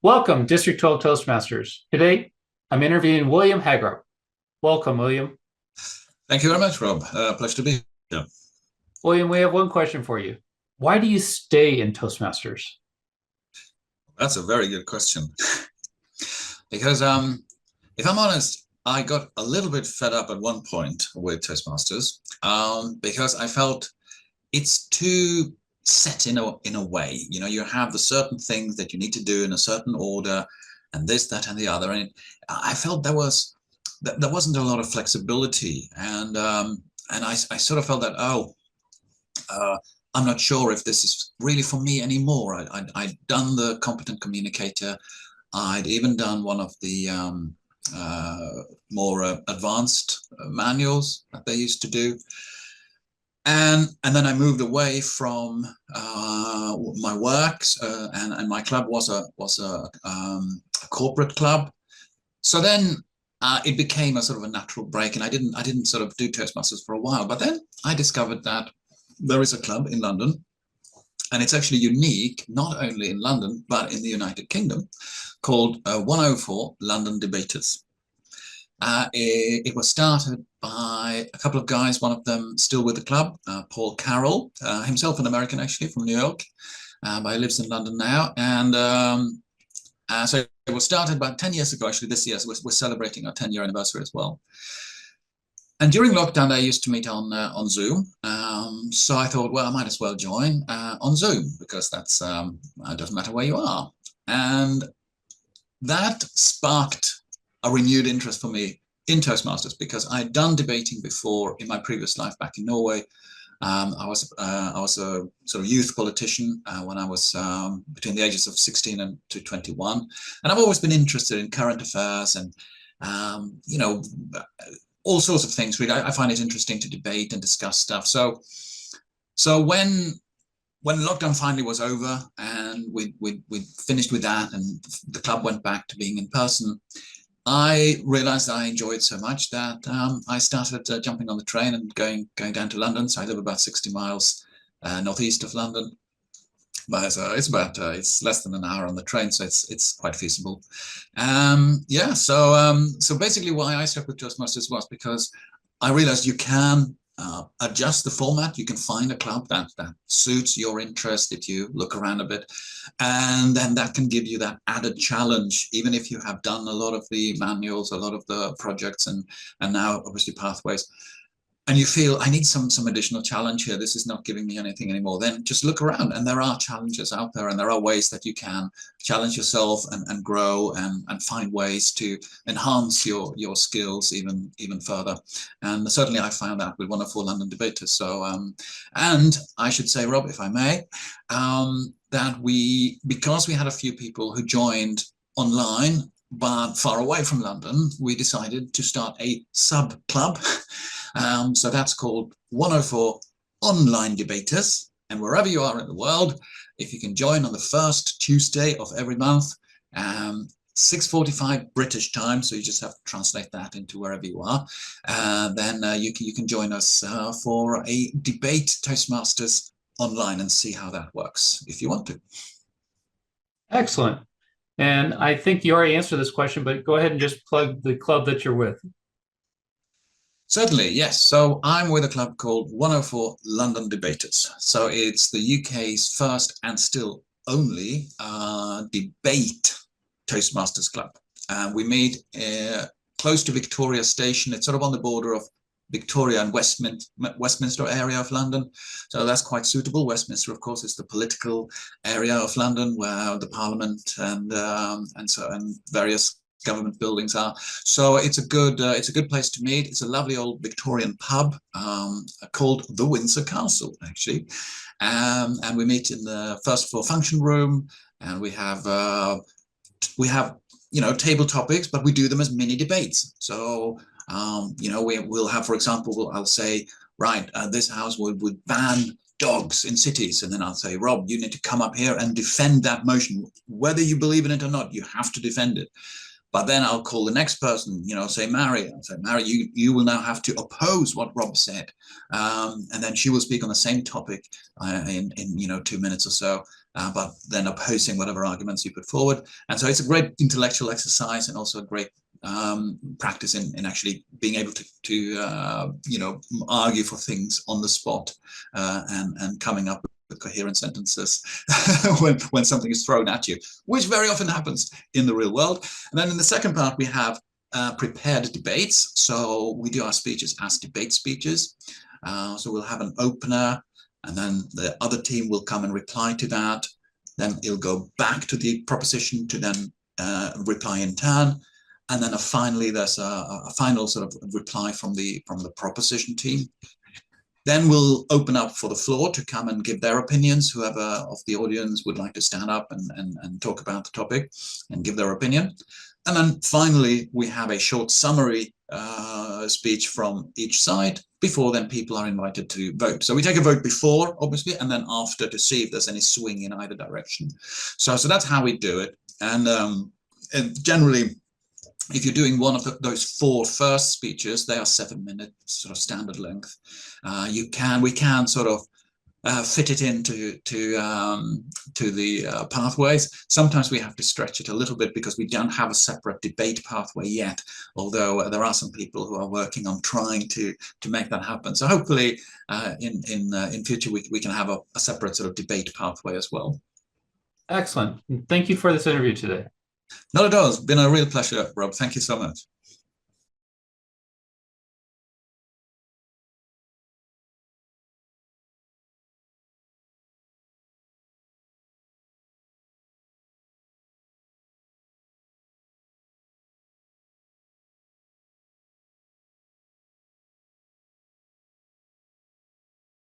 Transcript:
Welcome, District 12 Toastmasters. Today, I'm interviewing William Hagerup. Welcome, William. Thank you very much, Rob. Pleasure to be here. William, we have one question for you. Why do you stay in Toastmasters? That's a very good question. Because if I'm honest, I got a little bit fed up at one point with Toastmasters because I felt it's too set in a way. You know, you have the certain things that you need to do in a certain order, and this, that, and the other. And I felt there wasn't a lot of flexibility, and I sort of felt that uh, I'm not sure if this is really for me anymore. I'd done the competent communicator. I'd even done one of the more advanced manuals that they used to do. And then I moved away from my works, and my club was a corporate club. So then it became a sort of a natural break, and I didn't sort of do Toastmasters for a while. But then I discovered that there is a club in London, and it's actually unique, not only in London, but in the United Kingdom, called 104 London Debaters. It was started by a couple of guys, one of them still with the club, Paul Carroll, himself an American actually from New York, but he lives in London now. And so it was started about 10 years ago, actually this year, so we're celebrating our 10-year anniversary as well. And during lockdown, they used to meet on Zoom. So I thought, well, I might as well join on Zoom because that's it doesn't matter where you are. And that sparked a renewed interest for me in Toastmasters because I'd done debating before in my previous life back in Norway. I was a sort of youth politician when I was between the ages of 16 and to 21, and I've always been interested in current affairs and you know, all sorts of things. Really, I find it interesting to debate and discuss stuff. So when lockdown finally was over and we finished with that and the club went back to being in person, I realized I enjoyed so much that I started jumping on the train and going down to London. So I live about 60 miles northeast of London, but it's less than an hour on the train, so it's quite feasible. Yeah, so basically why I stuck with Toastmasters was because I realized you can adjust the format. You can find a club that suits your interest if you look around a bit, and then that can give you that added challenge, even if you have done a lot of the manuals, a lot of the projects, and now obviously pathways, and you feel I need some additional challenge here. This is not giving me anything anymore. Then just look around, and there are challenges out there, and there are ways that you can challenge yourself and grow and find ways to enhance your skills even further. And certainly I found that with 104 London Debaters. So and I should say, Rob, if I may, that because we had a few people who joined online but far away from London, we decided to start a sub club. So that's called 104 Online Debaters. And wherever you are in the world, if you can join on the first Tuesday of every month, 6:45 British time, so you just have to translate that into wherever you are, then you can join us for a debate Toastmasters online and see how that works if you want to. Excellent. And I think you already answered this question, but go ahead and just plug the club that you're with. Certainly, yes. So I'm with a club called 104 London Debaters. So it's the UK's first and still only debate Toastmasters club. We meet close to Victoria Station. It's sort of on the border of Victoria and Westminster area of London. So that's quite suitable. Westminster, of course, is the political area of London where the Parliament and various government buildings are. So it's a good place to meet. It's a lovely old Victorian pub called the Windsor Castle, actually. And we meet in the first floor function room, and we have table topics, but we do them as mini debates. So we'll have, for example, I'll say, right, this house would ban dogs in cities, and then I'll say, Rob, you need to come up here and defend that motion, whether you believe in it or not. You have to defend it. But then I'll call the next person, say Mary. I'll say, Mary, you will now have to oppose what Rob said, and then she will speak on the same topic in 2 minutes or so. but then opposing whatever arguments you put forward. And so it's a great intellectual exercise and also a great practice in actually being able to argue for things on the spot and coming up with coherent sentences when something is thrown at you, which very often happens in the real world. And then in the second part, we have prepared debates. So we do our speeches as debate speeches. So we'll have an opener, and then the other team will come and reply to that. Then it'll go back to the proposition to then reply in turn. And then finally, there's a final sort of reply from the proposition team. Then we'll open up for the floor to come and give their opinions. Whoever of the audience would like to stand up and talk about the topic and give their opinion. And then finally, we have a short summary speech from each side before then people are invited to vote. So we take a vote before, obviously, and then after to see if there's any swing in either direction. So that's how we do it. And generally, if you're doing one of those 4 first speeches, they are 7-minute sort of standard length. We can sort of fit it into the pathways. Sometimes we have to stretch it a little bit because we don't have a separate debate pathway yet, although there are some people who are working on trying to make that happen. So hopefully in future we can have a separate sort of debate pathway as well. Excellent. Thank you for this interview today. Not at all. It's been a real pleasure, Rob. Thank you so much.